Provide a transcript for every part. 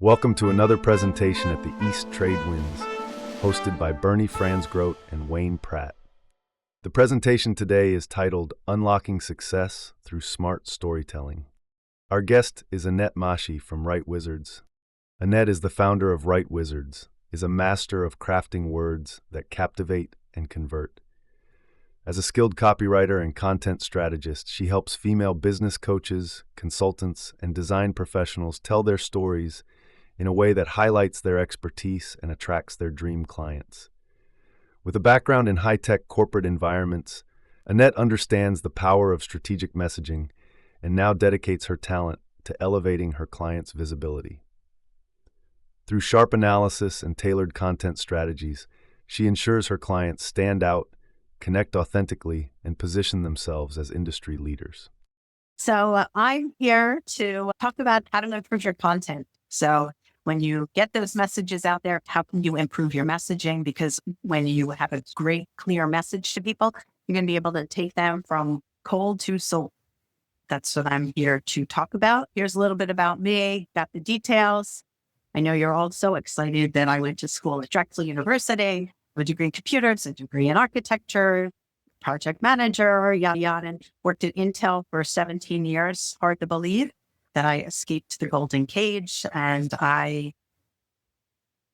Welcome to another presentation at the East Trade Winds, hosted by Bernie Franzgrote and Wayne Pratt. The presentation today is titled Unlocking Success Through Smart Storytelling. Our guest is Annette Mashi from Write Wizards. Annette is the founder of Write Wizards, is a master of crafting words that captivate and convert. As a skilled copywriter and content strategist, she helps female business coaches, consultants, and design professionals tell their stories in a way that highlights their expertise and attracts their dream clients. With a background in high-tech corporate environments, Annette understands the power of strategic messaging and now dedicates her talent to elevating her clients' visibility. Through sharp analysis and tailored content strategies, she ensures her clients stand out, connect authentically, and position themselves as industry leaders. So I'm here to talk about how to improve your content. So when you get those messages out there, how can you improve your messaging? Because when you have a great, clear message to people, you're going to be able to take them from cold to sold. That's what I'm here to talk about. Here's a little bit about me, got the details. I know you're all so excited that I went to school at Drexel University, a degree in computers, a degree in architecture, project manager, yada, yada, and worked at Intel for 17 years. Hard to believe that I escaped the golden cage, and I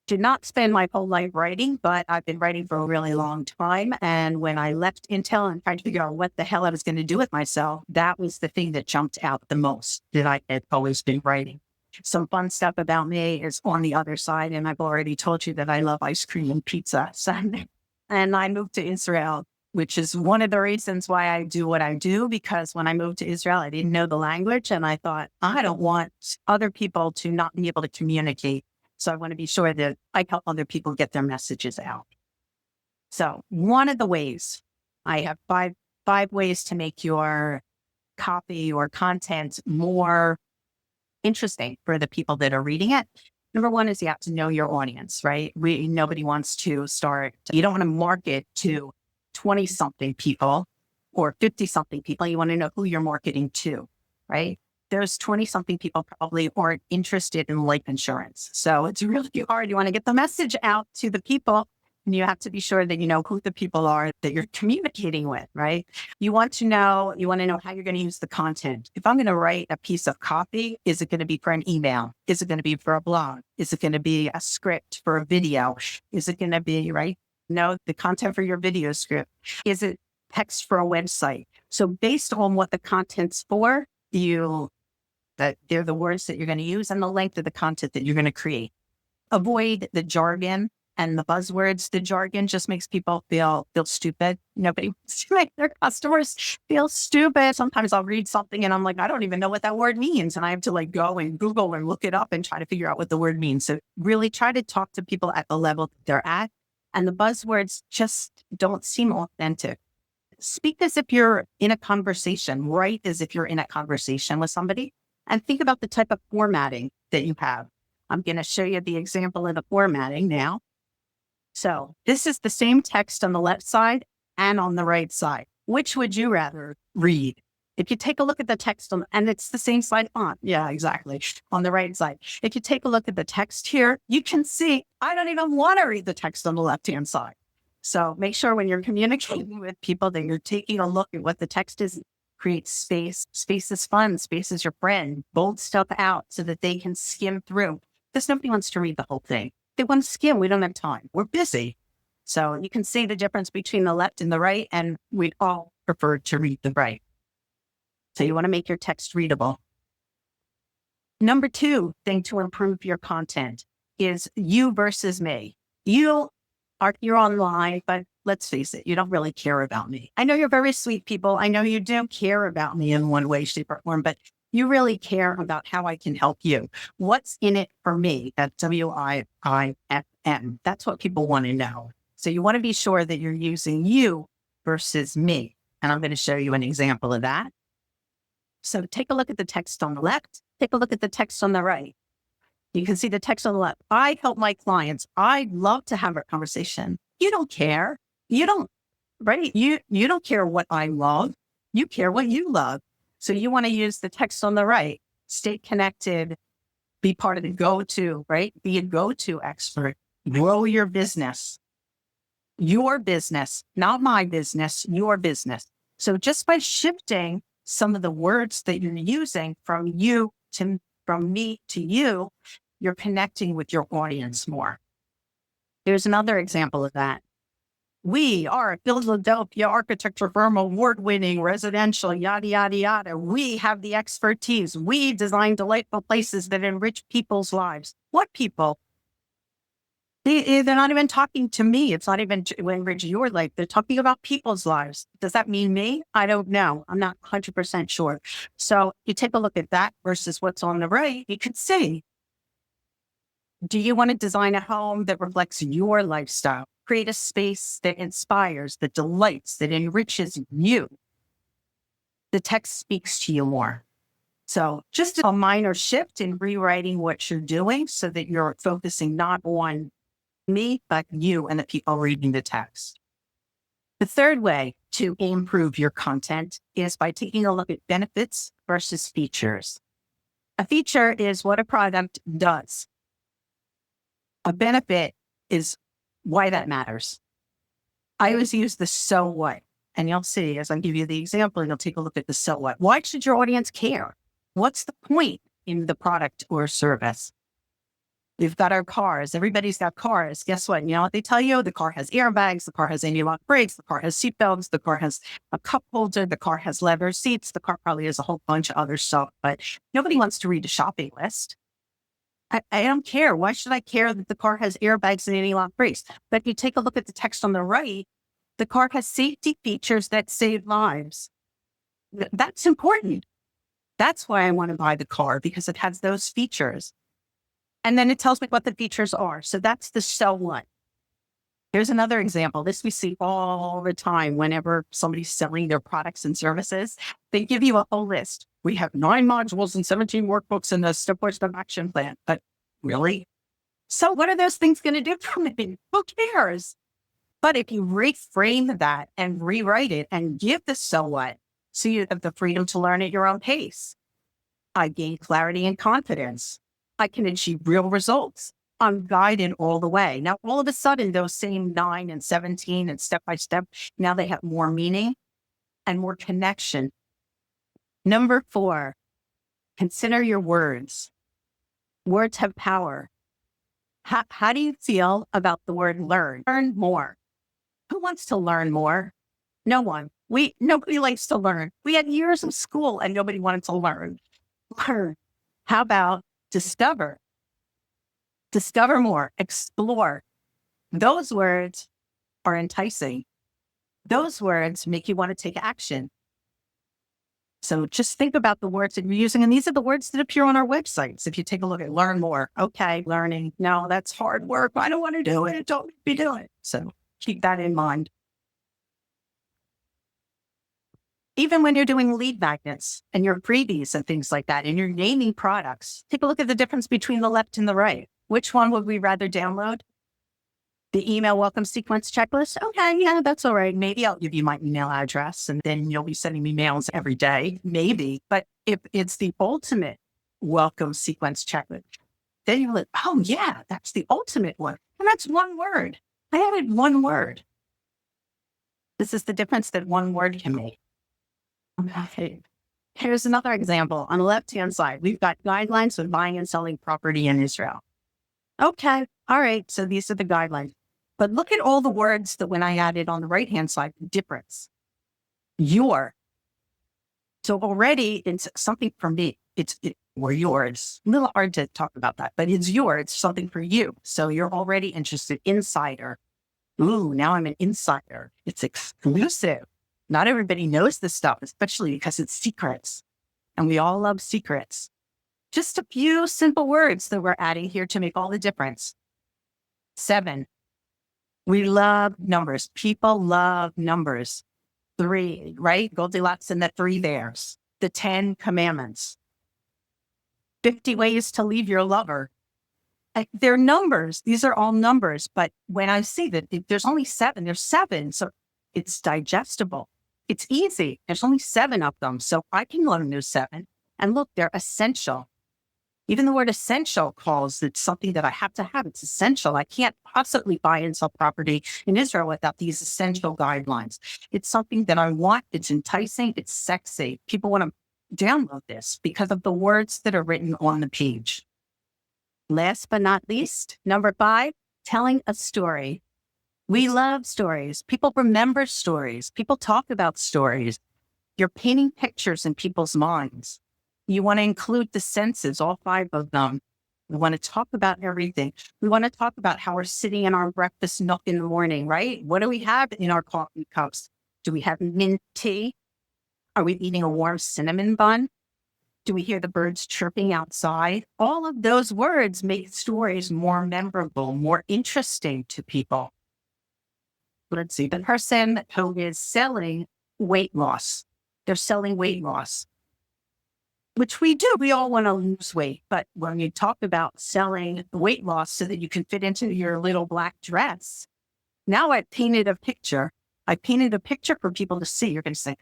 did not spend my whole life writing, but I've been writing for a really long time. And when I left Intel and tried to figure out what the hell I was going to do with myself, that was the thing that jumped out the most, that I had always been writing. Some fun stuff about me is on the other side, and I've already told you that I love ice cream and pizza. And I moved to Israel, which is one of the reasons why I do what I do, because when I moved to Israel, I didn't know the language. And I thought, I don't want other people to not be able to communicate. So I want to be sure that I help other people get their messages out. So one of the ways, I have five ways to make your copy or content more interesting for the people that are reading it. Number one is you have to know your audience, right? Nobody wants to start, you don't want to market to 20-something people or 50-something people. You want to know who you're marketing to, right? There's 20-something people probably aren't interested in life insurance. So it's really hard. You want to get the message out to the people, and you have to be sure that you know who the people are that you're communicating with, right? You want to know how you're going to use the content. If I'm going to write a piece of copy, is it going to be for an email? Is it going to be for a blog? Is it going to be a script for a video? Is it going to be, right? No, the content for your video script. Is it text for a website? So based on what the content's for, that they're the words that you're going to use and the length of the content that you're going to create. Avoid the jargon and the buzzwords. The jargon just makes people feel stupid. Nobody wants to make their customers feel stupid. Sometimes I'll read something and I'm like, I don't even know what that word means. And I have to go and Google and look it up and try to figure out what the word means. So really try to talk to people at the level that they're at. And the buzzwords just don't seem authentic. Speak as if you're in a conversation. Write as if you're in a conversation with somebody. And think about the type of formatting that you have. I'm going to show you the example of the formatting now. So this is the same text on the left side and on the right side. Which would you rather read? If you take a look at the text and it's the same slide font. Yeah, exactly. On the right side. If you take a look at the text here, you can see I don't even want to read the text on the left-hand side. So make sure when you're communicating with people that you're taking a look at what the text is. Create space. Space is fun. Space is your friend. Bold stuff out so that they can skim through. Because nobody wants to read the whole thing. They want to skim. We don't have time. We're busy. So you can see the difference between the left and the right, and we'd all prefer to read the right. So you want to make your text readable. Number two thing to improve your content is you versus me. You're online, but let's face it, you don't really care about me. I know you're very sweet people. I know you do care about me in one way, shape, or form, but you really care about how I can help you. What's in it for me? That's WIIFM. That's what people want to know. So you want to be sure that you're using you versus me. And I'm going to show you an example of that. So take a look at the text on the left. Take a look at the text on the right. You can see the text on the left. I help my clients. I love to have a conversation. You don't care. You don't, right? You don't care what I love. You care what you love. So you want to use the text on the right. Stay connected. Be part of the go-to, right? Be a go-to expert. Grow your business. Your business, not my business, your business. So just by shifting some of the words that you're using from me to you, you're connecting with your audience more. Here's another example of that. We are a Philadelphia architecture firm, award-winning, residential, yada, yada, yada. We have the expertise. We design delightful places that enrich people's lives. What people? They're not even talking to me. It's not even to enrich your life. They're talking about people's lives. Does that mean me? I don't know. I'm not 100% sure. So you take a look at that versus what's on the right. You can see, do you want to design a home that reflects your lifestyle? Create a space that inspires, that delights, that enriches you. The text speaks to you more. So just a minor shift in rewriting what you're doing so that you're focusing not on me, but you and the people reading the text. The third way to improve your content is by taking a look at benefits versus features. A feature is what a product does. A benefit is why that matters. I always use the so what, and you'll see as I give you the example, you'll take a look at the so what. Why should your audience care? What's the point in the product or service? We've got our cars. Everybody's got cars. Guess what? You know what they tell you? The car has airbags. The car has anti-lock brakes. The car has seatbelts. The car has a cup holder. The car has leather seats. The car probably has a whole bunch of other stuff, but nobody wants to read a shopping list. I don't care. Why should I care that the car has airbags and anti-lock brakes? But if you take a look at the text on the right, the car has safety features that save lives. That's important. That's why I want to buy the car, because it has those features. And then it tells me what the features are. So that's the so what. Here's another example. This we see all the time whenever somebody's selling their products and services. They give you a whole list. We have 9 modules and 17 workbooks and a step-by-step action plan. But really? So what are those things going to do for me? Who cares? But if you reframe that and rewrite it and give the so what, so you have the freedom to learn at your own pace. I gain clarity and confidence. I can achieve real results. I'm guided all the way. Now, all of a sudden, those same 9 and 17 and step-by-step, now they have more meaning and more connection. Number 4, consider your words. Words have power. How do you feel about the word learn? Learn more. Who wants to learn more? No one. Nobody likes to learn. We had years of school and nobody wanted to learn. Learn. How about discover? Discover more, explore. Those words are enticing. Those words make you want to take action. So just think about the words that you're using. And these are the words that appear on our websites. If you take a look at learn more, okay, learning. No, that's hard work. I don't want to do it. Don't make me do it. So keep that in mind. Even when you're doing lead magnets and your freebies and things like that, and you're naming products, take a look at the difference between the left and the right. Which one would we rather download? The email welcome sequence checklist? Okay, yeah, that's all right. Maybe I'll give you my email address and then you'll be sending me mails every day. Maybe. But if it's the ultimate welcome sequence checklist, then you're like, oh yeah, that's the ultimate one. And that's one word. I added one word. This is the difference that one word can make. Okay. Here's another example. On the left-hand side, we've got guidelines for buying and selling property in Israel. Okay. All right. So these are the guidelines. But look at all the words that when I added on the right-hand side, difference. Your. So already it's something for me. We're yours. A little hard to talk about that, but it's yours. It's something for you. So you're already interested. Insider. Ooh, now I'm an insider. It's exclusive. Not everybody knows this stuff, especially because it's secrets. And we all love secrets. Just a few simple words that we're adding here to make all the difference. 7, we love numbers. People love numbers. 3, right? Goldilocks and the 3 bears. The 10 commandments. 50 ways to leave your lover. They're numbers. These are all numbers. But when I see that there's only 7, there's 7. So it's digestible. It's easy. There's only 7 of them. So I can learn those 7. And look, they're essential. Even the word essential calls it something that I have to have. It's essential. I can't possibly buy and sell property in Israel without these essential guidelines. It's something that I want. It's enticing. It's sexy. People want to download this because of the words that are written on the page. Last but not least, number 5, telling a story. We love stories. People remember stories. People talk about stories. You're painting pictures in people's minds. You want to include the senses, all 5 of them. We want to talk about everything. We want to talk about how we're sitting in our breakfast nook in the morning, right? What do we have in our coffee cups? Do we have mint tea? Are we eating a warm cinnamon bun? Do we hear the birds chirping outside? All of those words make stories more memorable, more interesting to people. Let's see, the person who is selling weight loss, they're selling weight loss, which we do. We all want to lose weight. But when you talk about selling weight loss so that you can fit into your little black dress, now I painted a picture. I painted a picture for people to see. You're going to say,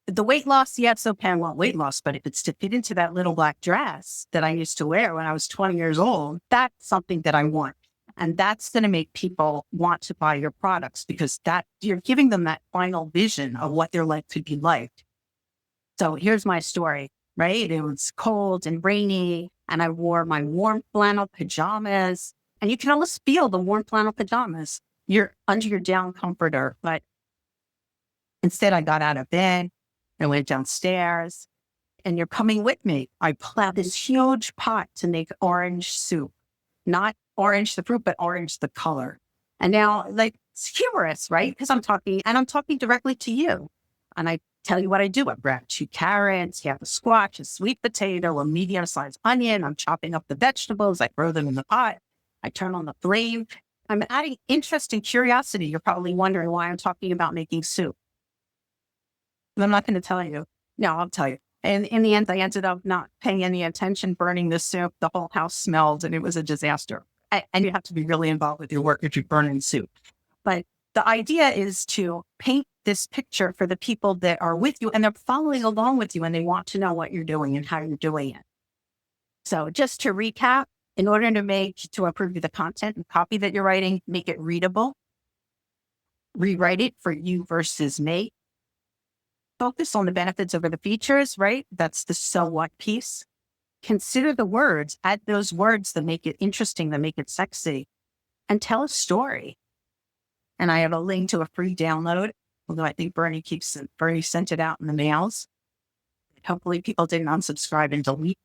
the weight loss, yeah, it's okay, I want weight loss, but if it's to fit into that little black dress that I used to wear when I was 20 years old, that's something that I want. And that's going to make people want to buy your products because that you're giving them that final vision of what their life could be like. So here's my story, right? It was cold and rainy, and I wore my warm flannel pajamas, and you can almost feel the warm flannel pajamas. You're under your down comforter, but instead I got out of bed. I went downstairs, and you're coming with me. I plowed this huge pot to make orange soup, not orange the fruit, but orange the color. And now, like, it's humorous, right? Because I'm talking directly to you. And I tell you what I do. I grab 2 carrots, half a squash, a sweet potato, a medium-sized onion. I'm chopping up the vegetables. I throw them in the pot. I turn on the flame. I'm adding interest and curiosity. You're probably wondering why I'm talking about making soup. I'm not going to tell you. No, I'll tell you. And in the end, I ended up not paying any attention, burning the soup. The whole house smelled, and it was a disaster. And you have to be really involved with your work if you're burning soup. But the idea is to paint this picture for the people that are with you, and they're following along with you, and they want to know what you're doing and how you're doing it. So just to recap, in order to improve the content and copy that you're writing, make it readable, rewrite it for you versus me. Focus on the benefits over the features, right? That's the so what piece. Consider the words, add those words that make it interesting, that make it sexy, and tell a story. And I have a link to a free download, although I think Bernie sent it out in the mails. Hopefully people didn't unsubscribe and delete.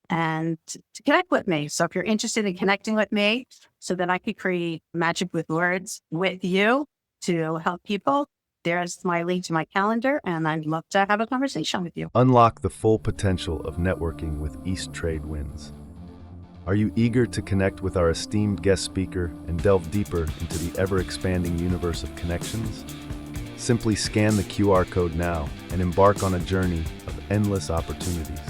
And to connect with me. So if you're interested in connecting with me so that I could create magic with words with you to help people, there's my link to my calendar, and I'd love to have a conversation with you. Unlock the full potential of networking with East Trade Winds. Are you eager to connect with our esteemed guest speaker and delve deeper into the ever-expanding universe of connections? Simply scan the QR code now and embark on a journey of endless opportunities.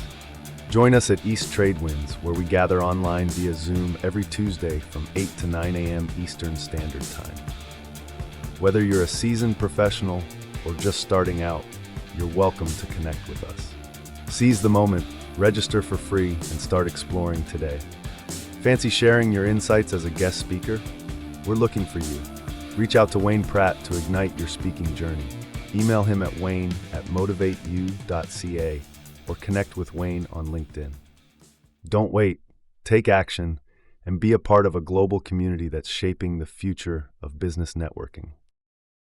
Join us at East Trade Winds, where we gather online via Zoom every Tuesday from 8 to 9 a.m. Eastern Standard Time. Whether you're a seasoned professional or just starting out, you're welcome to connect with us. Seize the moment, register for free, and start exploring today. Fancy sharing your insights as a guest speaker? We're looking for you. Reach out to Wayne Pratt to ignite your speaking journey. Email him at wayne@motivateyou.ca or connect with Wayne on LinkedIn. Don't wait. Take action and be a part of a global community that's shaping the future of business networking.